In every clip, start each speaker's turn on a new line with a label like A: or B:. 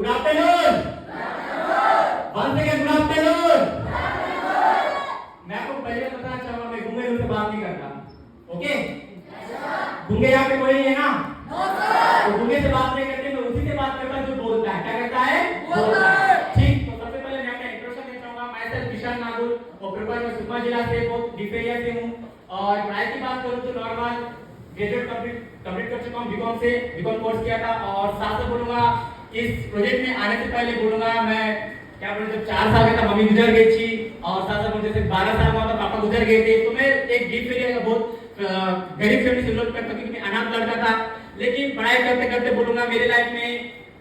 A: Good afternoon. Once again good afternoon. मैं आपको पहले बताना चाहूंगा, मैं गूंगे लोगों से बात नहीं करता, ओके? गूंगे यहाँ पे कोई नहीं है ना? तो गूंगे से बात नहीं करते, मैं उसी से बात करता जो बोलता है। क्या करता है? बोलता है। ठीक, तो सबसे पहले मैं अपना इंट्रोडक्शन देना चाहूंगा। मैं सर किशन नागुल और प्रिपेयर मैं सुकमा जिला से डिफेरिया से हूँ। और पढ़ाई की बात करूँ तो नॉर्मल ग्रेजुएट कंप्लीट कर चुका हूँ बीकॉम से, बीकॉम कोर्स किया था। और साथ में बोलूंगा इस प्रोजेक्ट में आने से पहले बोलूंगा मैं क्या बोलूं, जब 4 साल का था मम्मी गुजर गई थी, और साथ साथ मुझे 12 साल का था पापा गुजर गए थे। तो मैं एक डीप एरिया का बहुत गरीब फैमिली से बिलोंग करता हूं, क्योंकि मैं अनाथ लड़का था। लेकिन पढ़ाई करते करते बोलूंगा मेरे लाइफ में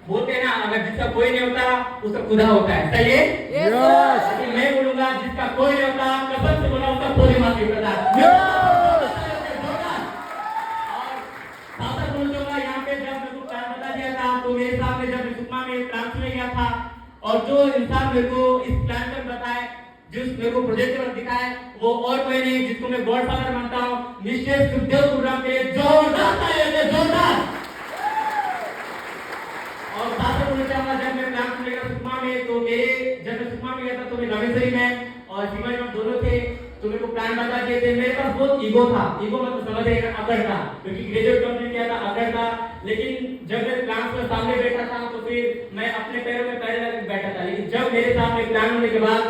A: बोलते हैं ना, अगर जिसका कोई नहीं होता उसका खुदा होता है, सही है? लेकिन मैं बोलूंगा जिसका कोई नहीं होता, कसम से बोला, उसका कोई माफी होता है। तो मेरे सामने जब मैं सुकमा में ट्रांसफर किया था, और जो इंसान मेरे को इस प्लान पर बताए, जिस मेरे को प्रोजेक्ट पर दिखाए, वो और कोई नहीं, जिसको मैं गॉडफादर मानता हूँ, मिस्टर सुखदेव प्रोग्राम के लिए जोरदार तालियां, जोरदार। और साथ में बोलना चाहूंगा, जब मैं ट्रांसफर किया सुकमा में, तो जब मैं सुकमा में गया था तो मैं रामेश्वरी में और शिवाजी में दोनों थे। तो मेरे को प्लान बता दिए थे। मेरे पास बहुत ईगो था, ईगो मतलब समझ रहे हैं, अकड़ था, क्योंकि ग्रेजुएट कंप्लीट किया था, अकड़ था। लेकिन जब मैं प्लान के सामने बैठा था तो फिर मैं अपने पैरों में पैर लगा के बैठा था। लेकिन जब मेरे सामने प्लान होने के बाद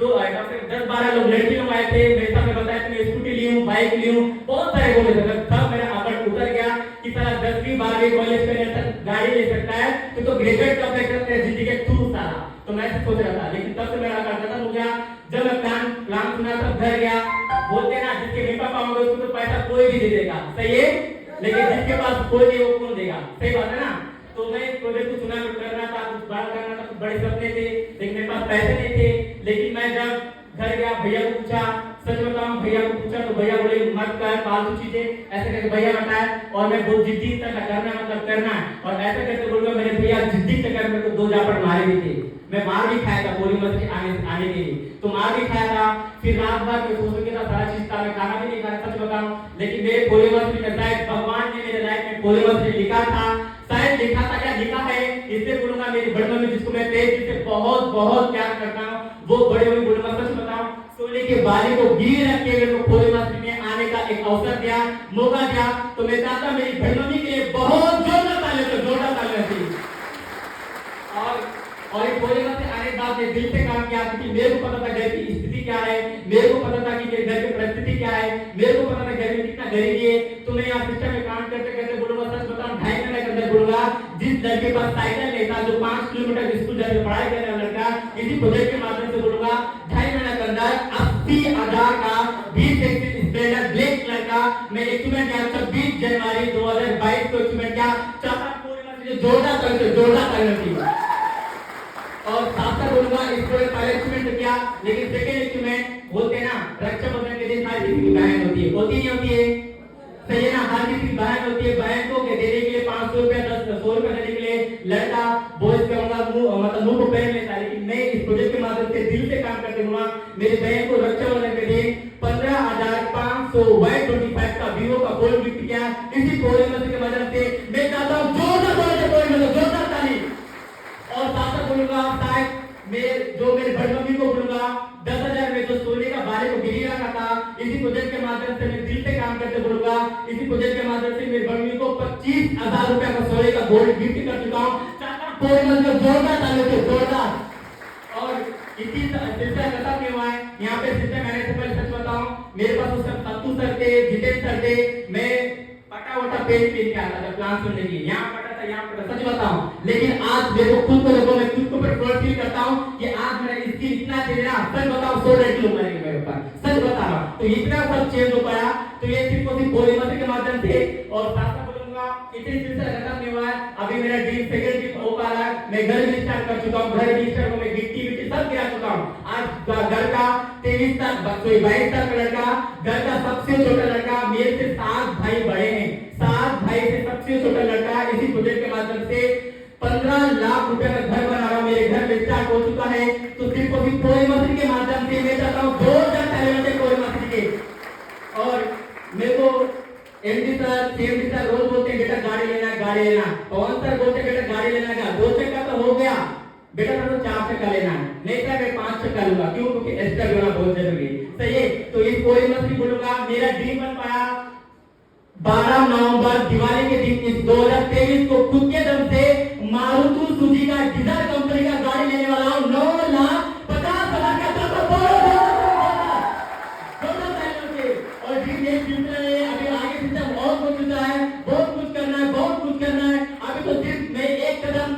A: 10-12 लोग लड़की लोग आए थे, मेरे सामने बताया कि मैं स्कूटी ली हूँ, बाइक ली हूँ, बहुत सारे बोले थे। तब मेरा अकड़ उतर गया कि साला 10वीं 12वीं कॉलेज में गाड़ी ले सकता है, तो ग्रेजुएट कंप्लीट करते हैं जिंदगी तू साला। तो मैं सोच रहा था, लेकिन तब से मेरा अकड़ खत्म हो गया। जब मैं प्लान सुना तब घर गया। बोलते ना, जिसके नहीं पापा होंगे उसको तो पैसा कोई भी दे देगा, सही है? लेकिन जिसके पास कोई नहीं वो कौन देगा, सही बात है ना? तो मैं प्रोजेक्ट को चुना करना था, कुछ बात करना था, कुछ बड़े सपने थे, लेकिन मेरे पास पैसे नहीं थे। लेकिन मैं जब घर गया, भैया को पूछा, सच बताऊं, भैया को पूछा तो भैया बोले मत कर फालतू चीजें, ऐसे करके भैया बताया। और मैं बहुत जिद्दी था, करना मतलब करना है। और ऐसे करके बोलूंगा मेरे भैया जिद्दी चक्कर में तो 2 जापड़ मारे भी थे। मैं मार भी खाया था पूरी मछली आने के लिए, तो मार भी खाया था। फिर रात भर मैं सोच के सारा चीज था, मैं खाना भी नहीं खाया, सच बताऊं। लेकिन मेरे पूरी मछली में शायद भगवान ने मेरे लाइफ में पूरी मछली लिखा था, शायद लिखा था, क्या लिखा है इससे बोलूंगा। मेरी बड़ी मम्मी जिसको मैं तेज से बहुत बहुत प्यार करता हूँ, वो बड़ी मम्मी बोलूंगा, सच बताऊं, सोने के बाली को गिर रख के मेरे को पूरी मछली में आने का एक अवसर दिया, मौका दिया। तो मैं चाहता मेरी बड़ी मम्मी के लिए बहुत जोरदार तालियां थी। और एक बोलेगा से आने के बाद मैं दिल से काम किया, क्योंकि मेरे को पता था घर की स्थिति क्या है, मेरे को पता था कि मेरे घर की परिस्थिति क्या है, मेरे को पता था घर में कितना गरीबी है। तो मैं यहाँ सिस्टम में काम करते करते बोलूंगा, सच बताऊं, 2.5 महीने के अंदर बोलूंगा, जिस लड़के के पास साइकिल नहीं था, जो 5 किलोमीटर स्कूल जाकर पढ़ाई कर रहा लड़का, इसी प्रोजेक्ट के माध्यम से बोलूंगा 2.5 महीने के अंदर 80,000 का 20 स्प्लेंडर ब्लैक कलर का मैं इक्विपमेंट किया। 26 जनवरी 2022 को इक्विपमेंट किया। चाहता पूरी जोरदार करनी। और साथ साथ बोलूंगा इसको पहले इक्विपमेंट किया, लेकिन सेकंड इक्विपमेंट बोलते ना, रक्षाबंधन के दिन हर किसी की बहन होती है, होती नहीं होती है, सही है ना? हर किसी की बहन होती है। बहन को देने के लिए 500 रुपया 100 रुपया देने के लिए लड़का बोझ कहूंगा मुंह को पहन लेता है। लेकिन मैं इस प्रोजेक्ट के माध्यम से दिल से काम करते हुआ मेरी बहन को रक्षाबंधन के दिन 15,500 Y25 का वीवो का फोन गिफ्ट किया। इसी फोन के माध्यम से मैं चाहता हूँ जोरदार ताली। और साथ बोलूंगा शायद मेरे बड़ी मम्मी को बोलूंगा 10,000 में जो सोने का बारे को गिरी रखा था, इसी प्रोजेक्ट के माध्यम से मैं दिल से काम करते बोलूंगा, इसी प्रोजेक्ट के माध्यम से मेरी बड़ी मम्मी को 25,000 रुपया का सोने का गोल्ड गिफ्ट कर चुका हूँ। जोरदार। और इसी सिलसिला खत्म नहीं हुआ है। यहाँ पे सिस्टम मैंने से पहले सच बताऊं, मेरे पास उस समय सत्तू सर थे, जितेंद्र सर थे, मैं पटा पेन के क्या था जब प्लान सुनने की, यहाँ पटा था, यहाँ पटा, सच बताऊं। लेकिन आज मेरे को खुद को लगो, मैं खुद को प्राउड फील करता हूँ कि आज मेरा स्किल इतना चेंज है, सच बताऊं, 100 किलो मेरे ऊपर, सच बता रहा हूं। तो इतना सब चेंज हो पाया, तो ये सिर्फ और सिर्फ बोली मत के माध्यम से। और साथ बोलूंगा इतनी सिलसिला खत्म नहीं हुआ है, अभी मेरा ड्रीम सेकंड ड्रीम हो पा रहा है। मैं घर भी स्टार्ट कर चुका हूँ, घर भी स्टार्ट को मैं गिट्टी सब गिरा चुका हूँ। आज घर का 22 साल का लड़का, घर का सबसे छोटा लड़का, मेरे से 7 भाई बड़े हैं, 7 भाई से सबसे छोटा लड़का इसी प्रोजेक्ट के माध्यम से 15 लाख रुपए का घर बना रहा, मेरे घर में स्टार्ट हो चुका है। तो सिर्फ और सिर्फ कोई मंत्री के माध्यम से मैं चाहता हूँ 2,000 टैलेंट है कोई मंत्री के। और मेरे को एमडी सर सीएमडी सर रोज बोलते हैं बेटा गाड़ी लेना, पवन सर बोलते हैं बेटा गाड़ी लेना, 2 चक्कर तो हो गया, 4 चक्का लेना है, नहीं सर मैं 5 चक्का लूंगा, क्यों? क्योंकि एक्स्ट्रा होना बहुत जरूरी है। सही है, तो इस पोएम में बोलूंगा मेरा ड्रीम बन पाया 12 नवंबर दिवाली के दिन इस 2023 को खुद के दम से मारुति सुजुकी का डीजल कंपनी का गाड़ी लेने वाला हूं। 9,50,000 का और ड्रीम ये फ्यूचर है, अभी आगे सिस्टम और कुछ होता है, बहुत कुछ करना है, बहुत कुछ करना है। अभी तो सिर्फ मैं एक कदम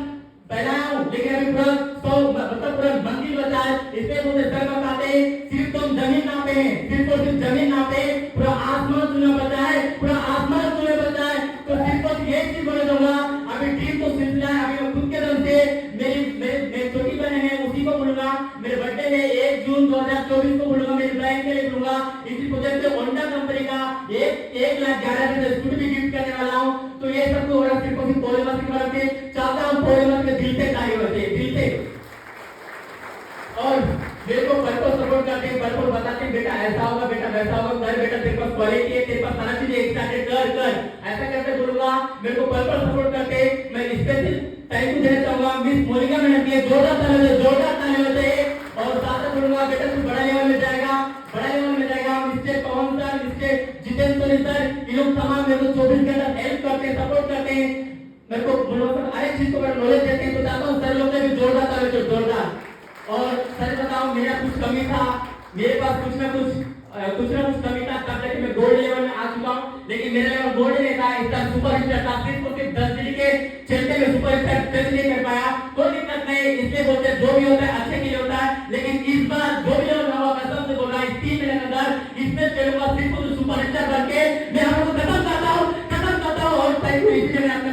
A: फैलाया हूं, लेकिन अभी पूरा 100 मतलब पूरा मंजिल बचा है। इसलिए मुझे सर बताते सिर्फ तुम जमीन नापे हैं, सिर्फ और सिर्फ जमीन नापे, पूरा आसमान तुम्हें बचा है, पूरा आसमान तुम्हें बचा है। तो सिर्फ और एक चीज बोल दूंगा, अभी ड्रीम तो सिलसिला है, अभी मैं खुद के दम से मेरी छोटी बहन है उसी को बोलूंगा, मेरे बर्थडे में 1 जून 2024 को बोलूंगा, मेरी बहन के लिए बोलूंगा, इसी प्रोजेक्ट से होंडा कंपनी का 1,11,000 स्कूटी भी गिफ्ट करने वाला हूं। तो ये सब तो हो रहा सिर्फ और सिर्फ पोएम की वजह से। चाहता हूं पोएम के दिल से ताली बजे, दिल से। और मेरे को पर्पस सपोर्ट करते हैं, पर्पस बताते हैं बेटा ऐसा होगा, बेटा वैसा होगा, कर बेटा तेरे पास क्वालिटी है, तेरे पास सारा चीज एक साथ कर ऐसा करके बोलूंगा। मेरे को पर्पस सपोर्ट करते मैं स्पेशल थैंक यू देना चाहूंगा मिस मोनिका मैडम के, जोरदार ताली बजे। और साथ में बोलूंगा बेटा तू बड़ा लेवल में जाएगा, बड़ा लेवल में जाएगा। मिस्टर पवन सर, मिस्टर जितेंद्र सर, ये लोग तमाम मेरे को 24 घंटा हेल्प करते हैं, सपोर्ट करते हैं, मेरे को बोलूंगा हर एक चीज को नॉलेज देते हैं। तो चाहता हूँ सर लोग ने भी जोरदार ताली बजे, जोरदार। और सच बताओ मेरा कुछ कमी था, मेरे पास कुछ ना कुछ कमी था, तब तक मैं गोल्ड लेवल में आ चुका हूं, लेकिन मेरा लेवल गोल्ड नहीं था, इस तरह सुपर स्टार था। सिर्फ 10 दिन के चलते में सुपर स्टार टेस्ट नहीं कर पाया, कोई दिक्कत नहीं। इसलिए बोलते जो भी होता है अच्छे के लिए होता है, लेकिन इस बार जो भी लेवल हुआ कसम से बोल रहा है 3 महीने के अंदर इसमें चलूंगा सिर्फ सुपर स्टार बन के। मैं हम लोग खत्म करता हूं और थैंक यू। इसलिए मैं आपके